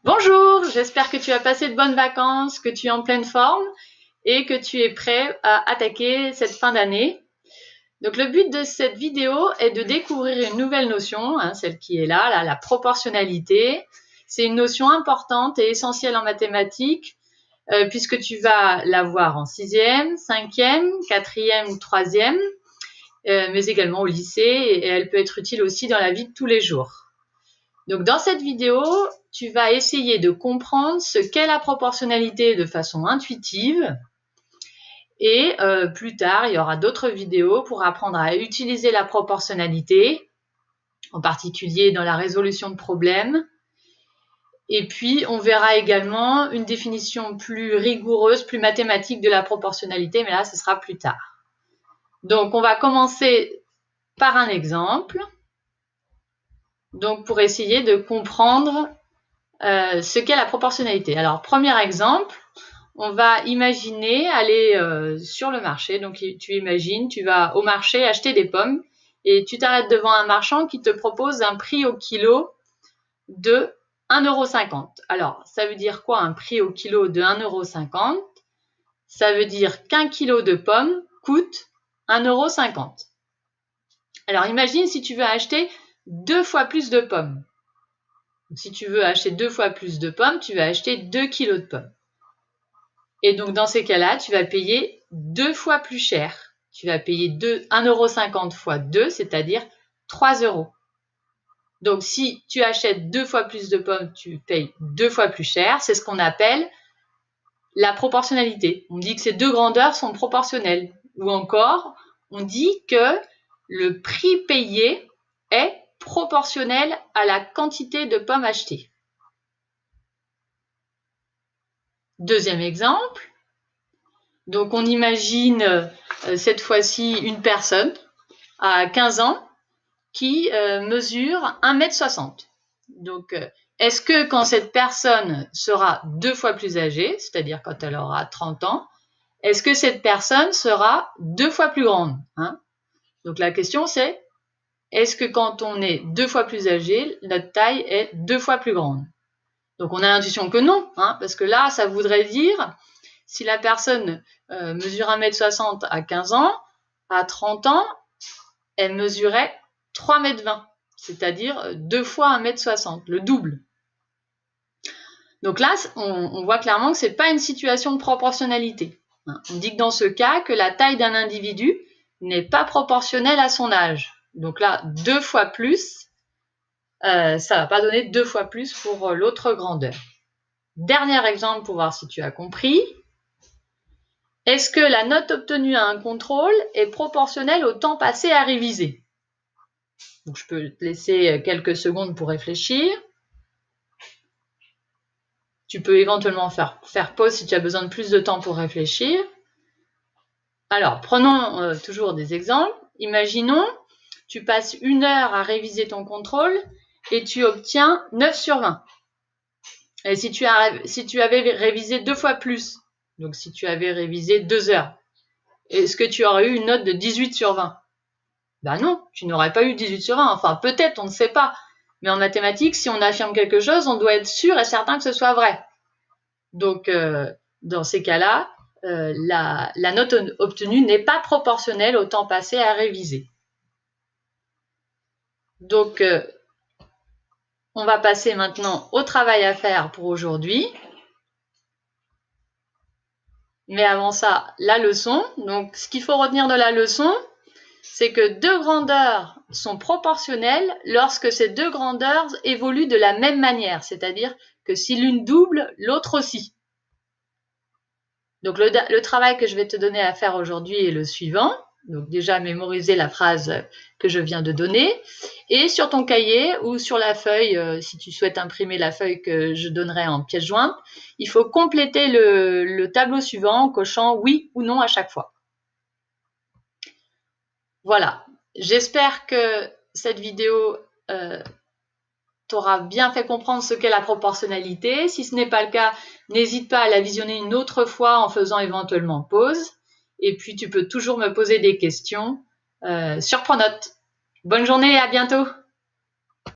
Bonjour, j'espère que tu as passé de bonnes vacances, que tu es en pleine forme et que tu es prêt à attaquer cette fin d'année. Donc le but de cette vidéo est de découvrir une nouvelle notion, celle qui est là, la proportionnalité. C'est une notion importante et essentielle en mathématiques puisque tu vas la voir en 6e, 5e, 4e, 3e, mais également au lycée et elle peut être utile aussi dans la vie de tous les jours. Donc dans cette vidéo, tu vas essayer de comprendre ce qu'est la proportionnalité de façon intuitive et plus tard, il y aura d'autres vidéos pour apprendre à utiliser la proportionnalité, en particulier dans la résolution de problèmes. Et puis, on verra également une définition plus rigoureuse, plus mathématique de la proportionnalité, mais là, ce sera plus tard. Donc, on va commencer par un exemple. Donc, pour essayer de comprendre ce qu'est la proportionnalité. Alors, premier exemple, on va imaginer aller sur le marché. Donc, tu imagines, tu vas au marché acheter des pommes et tu t'arrêtes devant un marchand qui te propose un prix au kilo de 1,50 €. Alors, ça veut dire quoi un prix au kilo de 1,50 €? Ça veut dire qu'un kilo de pommes coûte 1,50 €. Alors, imagine si tu veux acheter 2 fois plus de pommes. Donc, si tu veux acheter 2 fois plus de pommes, tu vas acheter 2 kilos de pommes. Et donc, dans ces cas-là, tu vas payer 2 fois plus cher. Tu vas payer 1,50 € fois 2, c'est-à-dire 3 €. Donc, si tu achètes 2 fois plus de pommes, tu payes 2 fois plus cher. C'est ce qu'on appelle la proportionnalité. On dit que ces deux grandeurs sont proportionnelles. Ou encore, on dit que le prix payé est proportionnel à la quantité de pommes achetées. Deuxième exemple. Donc, on imagine cette fois-ci une personne à 15 ans qui mesure 1,60 m. Donc, est-ce que quand cette personne sera 2 fois plus âgée, c'est-à-dire quand elle aura 30 ans, est-ce que cette personne sera 2 fois plus grande, Donc, la question c'est, est-ce que quand on est 2 fois plus âgé, notre taille est 2 fois plus grande? Donc, on a l'intuition que non, parce que là, ça voudrait dire, si la personne mesure 1,60 m à 15 ans, à 30 ans, elle mesurait 3,20 m, c'est-à-dire 2 fois 1,60 m, le double. Donc là, on voit clairement que ce n'est pas une situation de proportionnalité. On dit que dans ce cas, que la taille d'un individu n'est pas proportionnelle à son âge. Donc là, 2 fois plus, ça ne va pas donner 2 fois plus pour l'autre grandeur. Dernier exemple pour voir si tu as compris. Est-ce que la note obtenue à un contrôle est proportionnelle au temps passé à réviser? Donc, je peux te laisser quelques secondes pour réfléchir. Tu peux éventuellement faire pause si tu as besoin de plus de temps pour réfléchir. Alors, prenons toujours des exemples. Imaginons, tu passes 1 heure à réviser ton contrôle et tu obtiens 9 sur 20. Et si tu avais révisé 2 fois plus, donc si tu avais révisé 2 heures, est-ce que tu aurais eu une note de 18 sur 20? Ben non, tu n'aurais pas eu 18 sur 20. Enfin, peut-être, on ne sait pas. Mais en mathématiques, si on affirme quelque chose, on doit être sûr et certain que ce soit vrai. Donc, dans ces cas-là, la note obtenue n'est pas proportionnelle au temps passé à réviser. Donc, on va passer maintenant au travail à faire pour aujourd'hui. Mais avant ça, la leçon. Donc, ce qu'il faut retenir de la leçon, c'est que deux grandeurs sont proportionnelles lorsque ces deux grandeurs évoluent de la même manière, c'est-à-dire que si l'une double, l'autre aussi. Donc, le travail que je vais te donner à faire aujourd'hui est le suivant. Donc, déjà, mémoriser la phrase que je viens de donner. Et sur ton cahier ou sur la feuille, si tu souhaites imprimer la feuille que je donnerai en pièce jointe, il faut compléter le tableau suivant en cochant oui ou non à chaque fois. Voilà. J'espère que cette vidéo t'aura bien fait comprendre ce qu'est la proportionnalité. Si ce n'est pas le cas, n'hésite pas à la visionner une autre fois en faisant éventuellement pause. Et puis, tu peux toujours me poser des questions sur Pronote. Bonne journée et à bientôt!